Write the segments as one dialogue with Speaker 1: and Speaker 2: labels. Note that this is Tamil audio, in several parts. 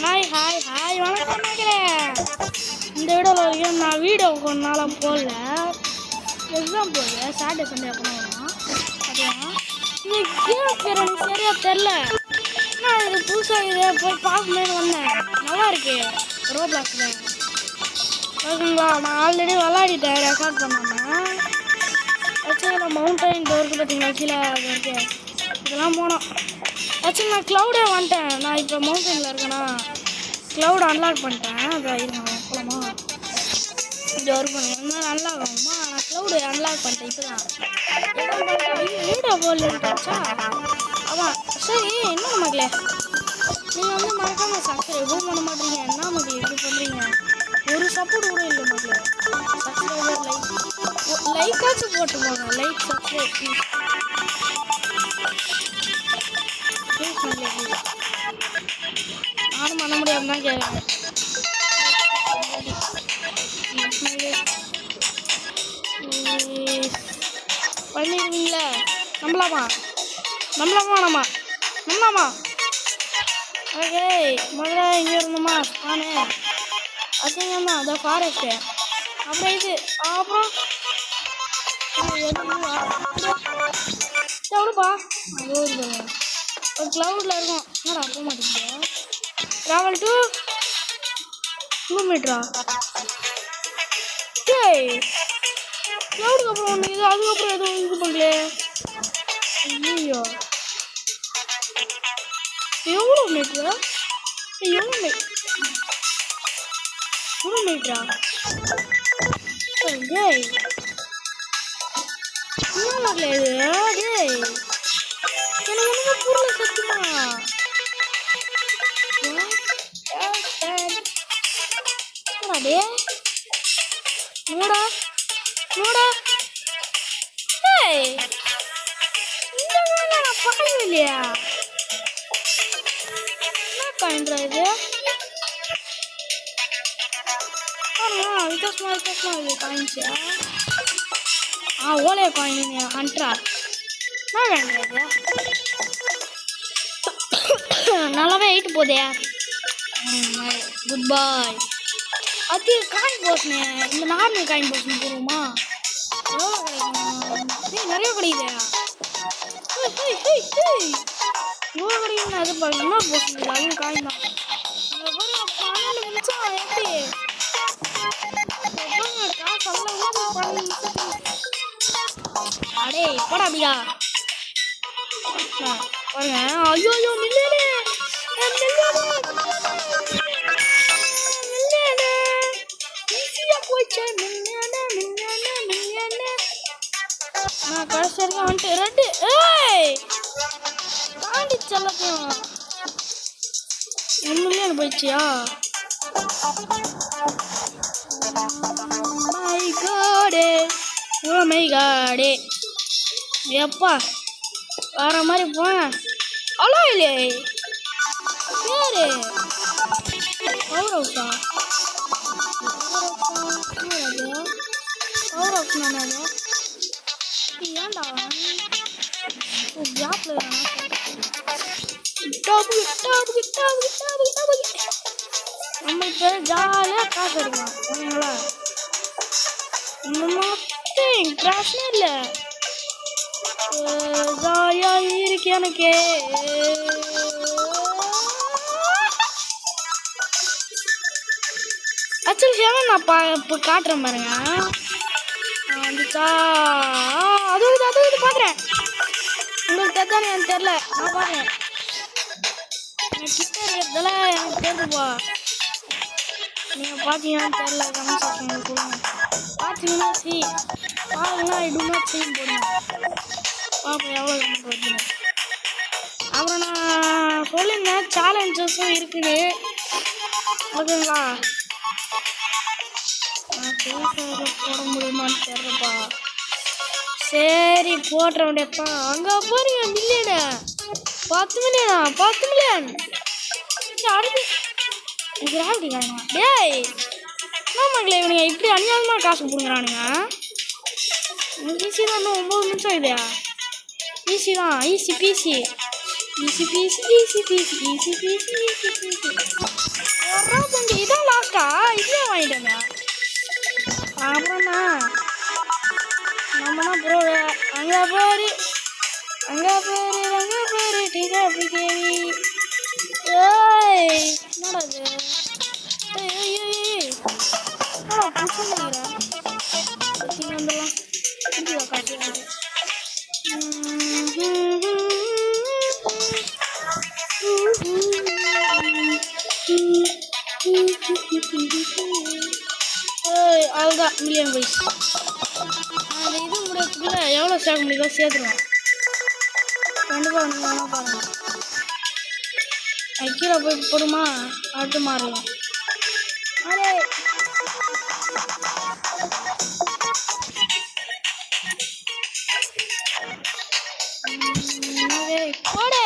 Speaker 1: ஹாய் வணக்கம் மக்களே. இந்த வீடியோவில் நான் வீடியோ கொஞ்ச நாளாக போடல. எக்ஸாம் போகுது, சாட்டர்டே சண்டே அப்புறம் வரும். அதுதான் இந்த கேம் பேர் எனக்கு சரியாக தெரில. நான் இது புதுசாக இதை போய் பார்க்கணுன்னு வந்தேன். நல்லா இருக்கு ரோப்ளாக்ஸில். ஓகேங்களா, நான் ஆல்ரெடி விளாடிட்டேன் ரெக்கார்ட் பண்ணாமல். ஆக்சுவலி மவுண்டைன் டோருக்கு பார்த்தீங்களா, கீழே அது இருக்கு. இதெல்லாம் போனோம். ஆக்சுவலி நான் க்ளவுடே வந்துட்டேன். நான் இப்போ மவுண்டனில் இருக்கேன்னா க்ளவுட் அன்லாக் பண்ணிட்டேன். அதான் இருங்க போகலாமா? இது ஒர்க் பண்ணி என்ன அன்லாக் ஆகுமா? நான் க்ளவுடு அன்லாக் பண்ணிட்டேன். இப்போ தான் வீடியோ போடலன்னுச்சா. ஆமாம் சரி. என்ன மக்களே, நீங்கள் வந்து மறக்காமல் சப்ஸ்கிரைபும் பண்ண மாட்டீங்க. என்ன மக்களே இப்படி பண்ணுறீங்க? ஒரு சப்போர்ட் கூட இல்லை மக்களே. சப்ஸ்கிரைபர் லைக்காச்சும் போட்டு போங்க. Like subscribe please. நானும் பண்ண முடியாமல் தான் கேட்குறேன். பண்ணிடுவீங்களே. நம்பலாமா ஓகே. முதல்ல இங்கே இருந்தோமா நானு அசிங்கம்மா அதை ஃபாரஸ்ட்டு. அப்புறம் இது அப்புறம் எவ்வளோப்பா அது ஒரு க்ளவுடில் இருக்கும். என்னடா போக மாட்டேங்குது. Travel to 2 மீட்டரா? டேய் க்ளவுடுக்கு அப்புறம் ஒன்று இது, அதுக்கப்புறம் எதுவும் இது பண்ணல. ஐயோ எவ்வளோ மீட்டரா? எவ்வளோ மீட்டரா? டேய் என்ன மக்களே இது? டேய் எனக்கு ஒன்றுமே புரியல சத்தியமா. டே நோடா டேய் இந்த வேலை நான் பார்க்கவே இல்லையா? என்ன காயின்றா இது? வித்தியாசமா இது காயின்ஸா? Olay coin ஹண்ட்ரா. என்ன வேண்டாம் நல்லாவே ஆயிட்டு போதே. குட் பாய். அது காயின் போஸ்னே. இந்த நார்மல் காயின் போஸ்னு போடுவோமா? நிறைய கிடைக்குது. இவ்வளோ கிடைக்குதுன்னு அது பாருங்க. இன்னொரு போஸ்ட் இல்லை, அதுவும் காயின் தான். 12 நிமிஷம் எப்படி அடே போடா அப்படியா பாருங்க. ஐயோ மில்லியனே ஈஸியா போச்சு. நான் கடைசி வரைக்கும் வந்துட்டு ரெண்டு தாண்டி செல்லத்தையும் 1 மில்லியன் போயிடுச்சியா? மை காடே எப்பா வர மாதிரி போனேன். அலோ இல்லே பேரு பவர் ஹவுஸா? பவர் ஹவுஸ் நானே ஏன்டா ஜாப்ல நம்ம இப்போ ஜாலியாக காசு எடுக்கலாம். ஓகேங்களா? பிரச்சனை இல்லை, ஜாலியா இருக்கு எனக்கு. ஆக்சுவலி நான் இப்போ காட்டுறேன் பாருங்க. வந்துச்சா? அது பார்க்குறேன். உங்களுக்கு தெரிஞ்சானே எனக்கு தெரில. நான் பாருங்க எனக்கு கிட்ட இருக்கிறதெல்லாம் எனக்கு தெரிஞ்சுப்பா. நீங்கள் பார்த்தீங்கன்னு தெரில. கமெண்ட் செக்ஷனில் கொடுங்க. பார்த்தீங்கன்னா பாருங்கன்னா இதுமா செய்யும் போடுங்க. பார்ப்போம் எவ்வளோ கமெண்ட் வருதுன்னு. அப்புறம் நான் சொல்லியிருந்தேன் சேலஞ்சஸும் இருக்குது. ஓகேங்களா? போட முடியுமான்னு தெரியலப்பா. சரி போட்டுற வேண்டியப்பா. அங்கே பாருங்க மில்லியனு 10 மில்லியன் அடுத்து கிராவிட்டி காணுமா? டேய் என்ன மக்களே இவனுங்க இப்படி அநியாயமாக காசு போடுங்கிறானுங்க. ஈஸி தான். இன்னும் 9 நிமிஷம் இல்லையா? ஈஸி தான், easy peasy. Easy peace easy peace easy peace easy peace. இதான் லாஸ்டா? இதே வாங்கிட்டோங்க. அப்புறம்ண்ணா நம்மனா ப்ரோ அங்கே பாரு டீச்சா அப்படி கேவி. ஏய் என்னடா இது? ஏய் புதுசாக நினைக்கிறேன். வந்துடலாம் இந்தியா காட்டு. அவ்வளோதான் மில்லியன் வைஸ். அந்த இது முடியறதுக்குள்ள எவ்வளோ சேர்க்க முடியுதோ சேர்த்துருவேன். கண்டிப்பாக நீங்கள் வேணால் பாருங்கள். கீழே போய் போடுமா அடுத்து மாறலாம். அரே போடே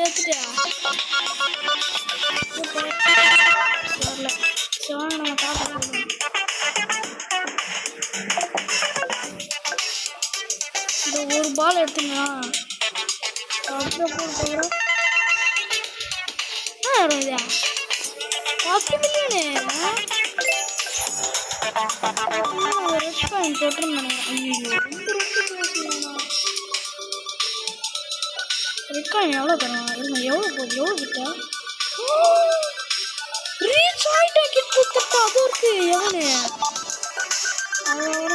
Speaker 1: ஏத்துட்டியா? வரல. சிவாங்க நம்ம காப்பா போடணும். இந்த ஒரு பால் எடுத்துங்களா அப்படியே போட்டு போகிறோம். இதா 10 மில்லியனு ரெட் காயின் போட்டுருந்தேன். ரெட் காயின் எவ்வளோ தரும்? இருங்க எவ்வளோ போகுது? எவ்வளோ கிட்ட ரீச் ஆகிட்டா கிட்ட கொடுத்துட்டா அது இருக்கு. எவனு ஒரு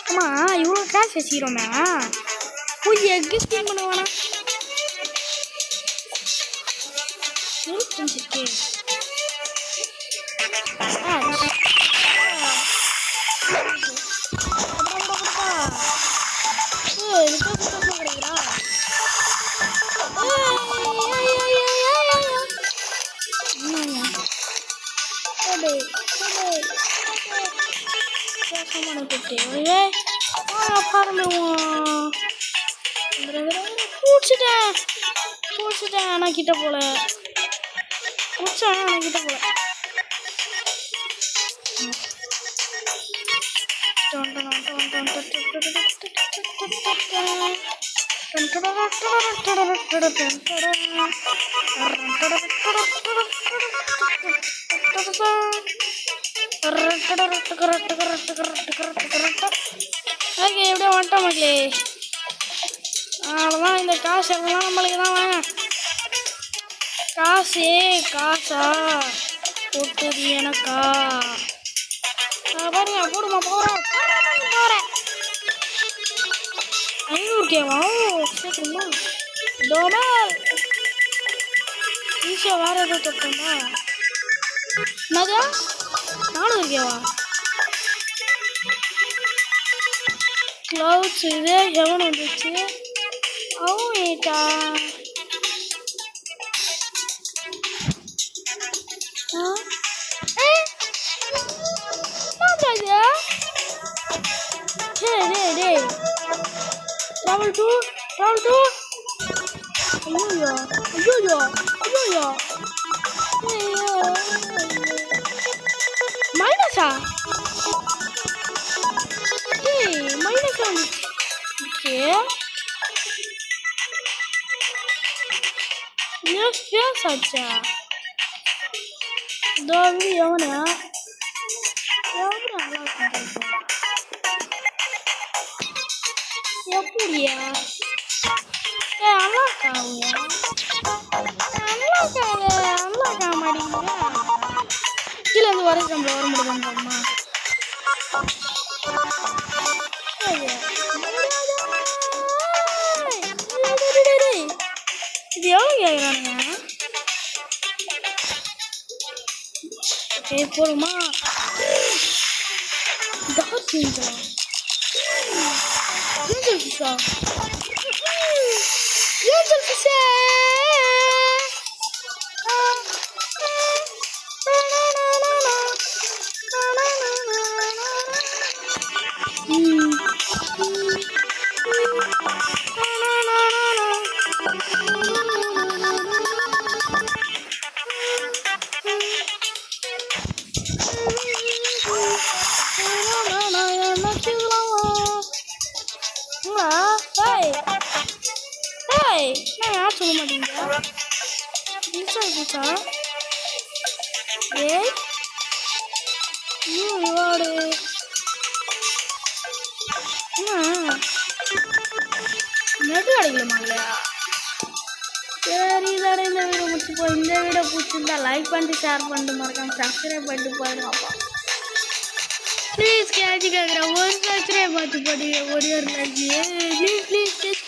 Speaker 1: அம்மா இவ்வளோ கேஷ் வச்சுக்கிறோமே போய் எக்கு ஸ்பீன் பண்ணுவானா? 25K கிடைக்கிறா? பூச்சிட்டேன் ஆனால் கிட்ட போல பூச்சானா ஆனால் கிட்ட போல. ஓகே எப்படியோ வந்துட்டோம் மக்களே. அவ்வளோதான். இந்த காசு எல்லாம் நம்மளுக்கு தான் வாங்க. காசா போட்டது எனக்கா? பாருங்க போடுமா போகிறேன் 500Kவா சேர்க்கணுமா? டோமல் ஈஸியாக வேறு எதுவும் தொட்டோம்னா என்னது 400Kவா? க்ளவுட்ஸ் இது எவன் வந்துச்சு? அவன் ஏட்டா Travel 2 ஐயோ மைனஸா? மைனஸா ஓகே ஸ்பேஸ் ஆச்சா? தோவி எவனா எப்படியா? அன்லாக் ஆக மாட்டேங்குது. கீழே இருந்து வர நம்மள வர முடியுதுங்கம்மா. இது எவ்வளோ கேட்குறானுங்க? ஓகே போடுமா? டார்க் ஏஞ்சல் ஃபிஷ்ஷா? ஏஞ்சல் ஃபிஷ்ஷே புதுசா ஏய் நியூ ரிவார்டு நெட் கிடைக்கலாமா இல்லையா? சரி இதோட இந்த வீடியோ முடிச்சுப்போம். இந்த வீடியோ பிடிச்சிருந்தா லைக் பண்ணிட்டு ஷேர் பண்ணிட்டு மறக்காம சப்ஸ்கிரைப் பண்ணிட்டு போயிடுவாப்பா. ப்ளீஸ் கேட்குறேன் ஒரு சப்ஸ்கிரைப் பார்த்து போடுங்க. ஒரு லைக் ப்ளீஸ் ப்ளீஸ்